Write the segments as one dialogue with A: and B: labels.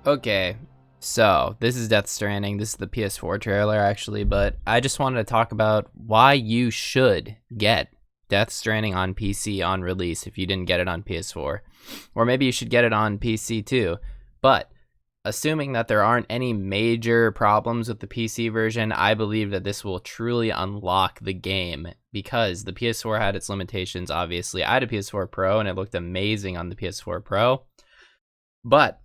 A: Okay, so this is Death Stranding. This is the PS4 trailer, actually, but I just wanted to talk about why you should get Death Stranding on PC on release if you didn't get it on PS4. Or maybe you should get it on PC too. But assuming that there aren't any major problems with the PC version, I believe that this will truly unlock the game because the PS4 had its limitations, obviously. I had a PS4 Pro and it looked amazing on the PS4 Pro. But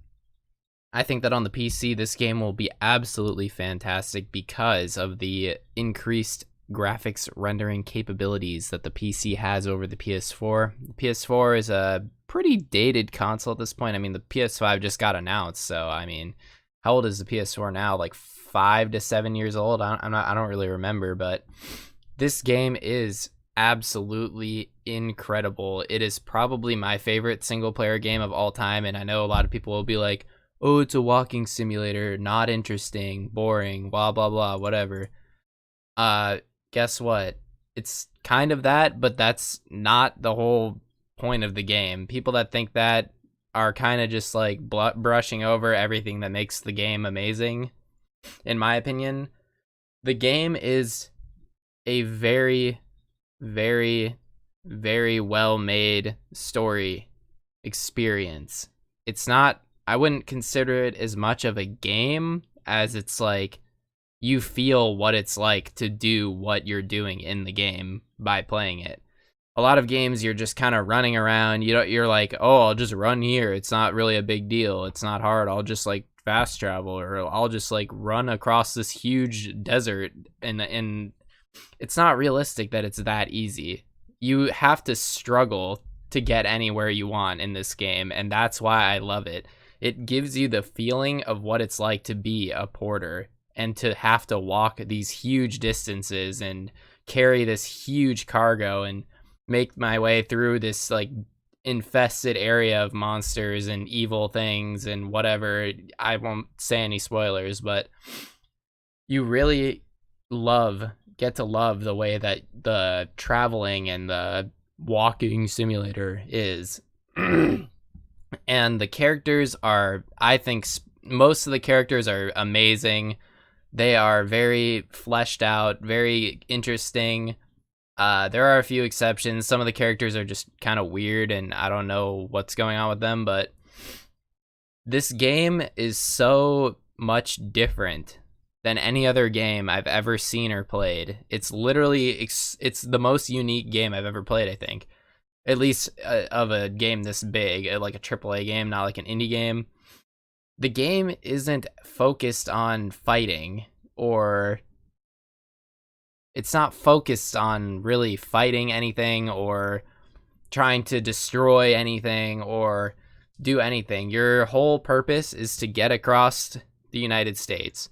A: I think that on the PC, this game will be absolutely fantastic because of the increased graphics rendering capabilities that the PC has over the PS4. The PS4 is a pretty dated console at this point. I mean, the PS5 just got announced, so I mean, how old is the PS4 now? Like 5 to 7 years old? I don't really remember, but this game is absolutely incredible. It is probably my favorite single player game of all time, and I know a lot of people will be like, oh, it's a walking simulator, not interesting, boring, blah, blah, blah, whatever. Guess what? It's kind of that, but that's not the whole point of the game. People that think that are kind of just like brushing over everything that makes the game amazing, in my opinion. The game is a very, very, very well made story experience. It's not, I wouldn't consider it as much of a game as it's like you feel what it's like to do what you're doing in the game by playing it. A lot of games you're just kind of running around. You're like, "Oh, I'll just run here. It's not really a big deal. It's not hard. I'll just like fast travel or I'll just like run across this huge desert." And it's not realistic that it's that easy. You have to struggle to get anywhere you want in this game, and that's why I love it. It gives you the feeling of what it's like to be a porter and to have to walk these huge distances and carry this huge cargo and make my way through this like infested area of monsters and evil things and whatever. I won't say any spoilers, but you really get to love the way that the traveling and the walking simulator is. And the characters are, I think, most of the characters are amazing. They are very fleshed out, very interesting. There are a few exceptions. Some of the characters are just kind of weird, and I don't know what's going on with them, but this game is so much different than any other game I've ever seen or played. It's literally, it's the most unique game I've ever played, I think. At least of a game this big, like a AAA game, not like an indie game. The game isn't focused on fighting, or it's not focused on really fighting anything or trying to destroy anything or do anything. Your whole purpose is to get across the United States.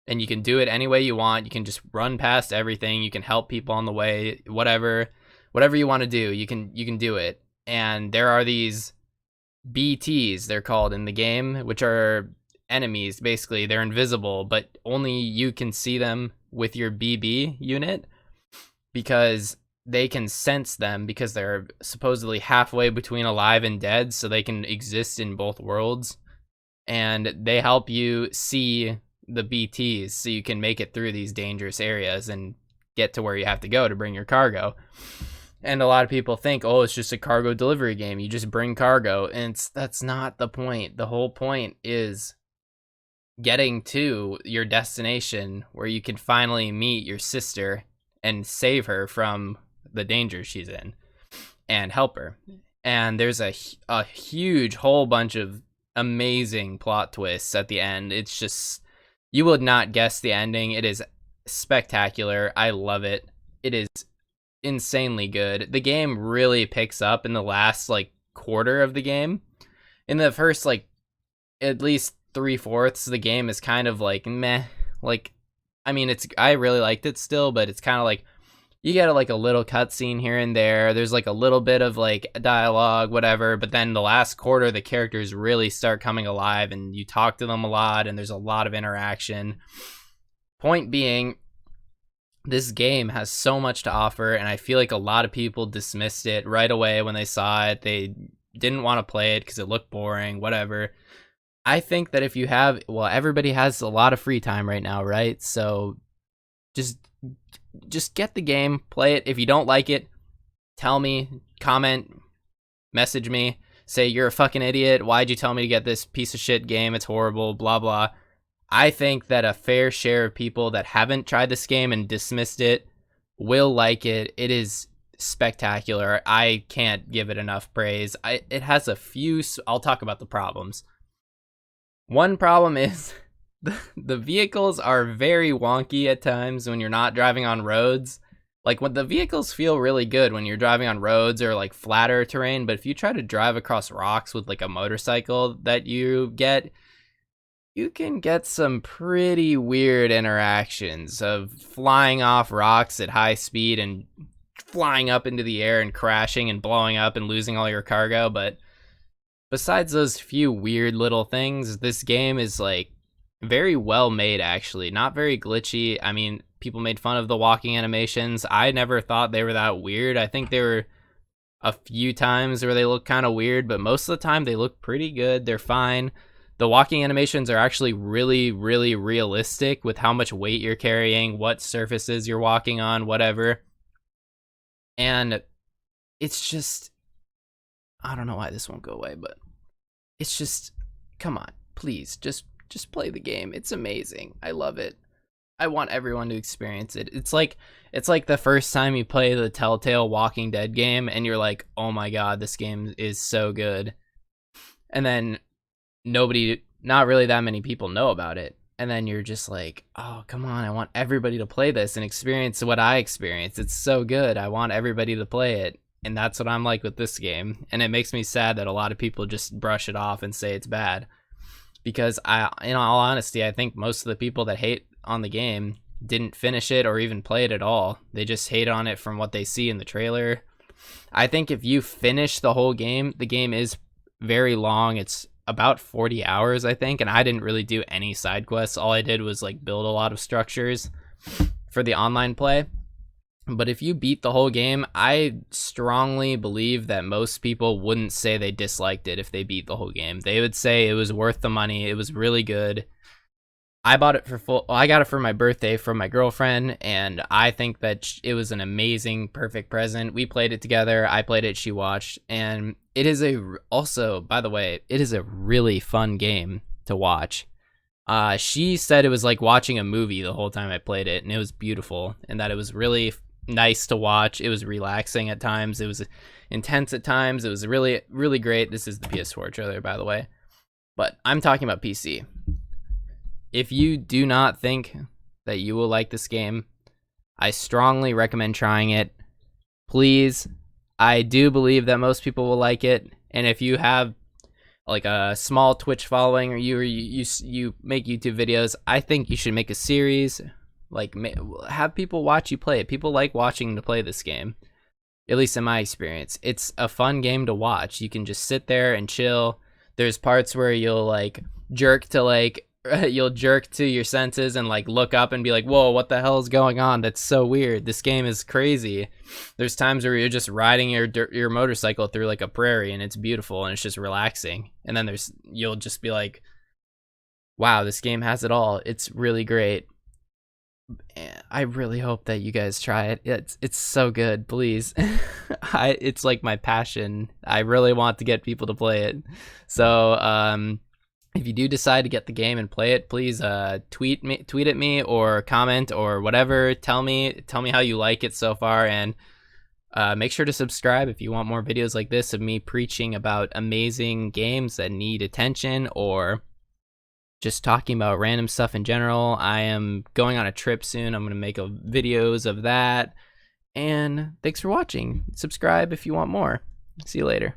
A: And you can do it any way you want. You can just run past everything. You can help people on the way, whatever you want to do, you can do it. And there are these BTs, they're called in the game, which are enemies. Basically, they're invisible, but only you can see them with your BB unit because they can sense them because they're supposedly halfway between alive and dead, so they can exist in both worlds. And they help you see the BTs so you can make it through these dangerous areas and get to where you have to go to bring your cargo. And a lot of people think, oh, it's just a cargo delivery game. You just bring cargo. And that's not the point. The whole point is getting to your destination where you can finally meet your sister and save her from the danger she's in and help her. And there's a huge whole bunch of amazing plot twists at the end. It's just, you would not guess the ending. It is spectacular. I love it. It is insanely good. The game really picks up in the last like quarter of the game. In the first like at least 3/4, the game is kind of like meh. Like, I mean, I really liked it still, but it's kind of like you get like a little cutscene here and there. There's like a little bit of like dialogue, whatever. But then the last quarter, the characters really start coming alive, and you talk to them a lot, and there's a lot of interaction. Point being, this game has so much to offer, and I feel like a lot of people dismissed it right away when they saw it. They didn't want to play it because it looked boring, whatever. I think that if you have, well, everybody has a lot of free time right now, right? So just just get the game, play it. If you don't like it, tell me, comment, message me, say you're a fucking idiot. Why'd you tell me to get this piece of shit game? It's horrible, blah blah. I think that a fair share of people that haven't tried this game and dismissed it will like it. It is spectacular. I can't give it enough praise. It has a few. I'll talk about the problems. One problem is the vehicles are very wonky at times when you're not driving on roads. Like, when the vehicles feel really good when you're driving on roads or like flatter terrain, but if you try to drive across rocks with like a motorcycle that you get, you can get some pretty weird interactions of flying off rocks at high speed and flying up into the air and crashing and blowing up and losing all your cargo. But besides those few weird little things, this game is like very well made, actually. Not very glitchy. I mean, people made fun of the walking animations. I never thought they were that weird. I think there were a few times where they look kind of weird, but most of the time they look pretty good. They're fine. The walking animations are actually really, really realistic with how much weight you're carrying, what surfaces you're walking on, whatever. And it's just, I don't know why this won't go away, but it's just, come on, please, just play the game. It's amazing. I love it. I want everyone to experience it. It's like the first time you play the Telltale Walking Dead game and you're like, "Oh my god, this game is so good." And then not really that many people know about it. And then you're just like, "Oh, come on, I want everybody to play this and experience what I experienced. It's so good. I want everybody to play it." And that's what I'm like with this game. And it makes me sad that a lot of people just brush it off and say it's bad. Because in all honesty, I think most of the people that hate on the game didn't finish it or even play it at all. They just hate on it from what they see in the trailer. I think if you finish the whole game, the game is very long. It's about 40 hours, I think, and I didn't really do any side quests. All I did was like build a lot of structures for the online play. But if you beat the whole game, I strongly believe that most people wouldn't say they disliked it if they beat the whole game. They would say it was worth the money. It was really good. I bought it I got it for my birthday from my girlfriend, and I think that it was an amazing, perfect present. We played it together. I played it, she watched, and it is also, by the way, it is a really fun game to watch. She said it was like watching a movie the whole time I played it, and it was beautiful, and that it was really nice to watch. It was relaxing at times. It was intense at times. It was really, really great. This is the PS4 trailer, by the way, but I'm talking about PC. If you do not think that you will like this game, I strongly recommend trying it. Please, I do believe that most people will like it, and if you have like a small Twitch following or you make YouTube videos, I think you should make a series. Like, have people watch you play it. People like watching to play this game, at least in my experience. It's a fun game to watch. You can just sit there and chill. There's parts where you'll like jerk to your senses and like look up and be like, "Whoa, what the hell is going on? That's so weird. This game is crazy." There's times where you're just riding your motorcycle through like a prairie and it's beautiful and it's just relaxing. And then you'll just be like, "Wow, this game has it all. It's really great." I really hope that you guys try it. It's so good. Please. It's like my passion. I really want to get people to play it. So if you do decide to get the game and play it, please tweet at me or comment or whatever. Tell me how you like it so far, and make sure to subscribe if you want more videos like this of me preaching about amazing games that need attention, or just talking about random stuff in general. I am going on a trip soon. I'm going to make videos of that. And thanks for watching. Subscribe if you want more. See you later.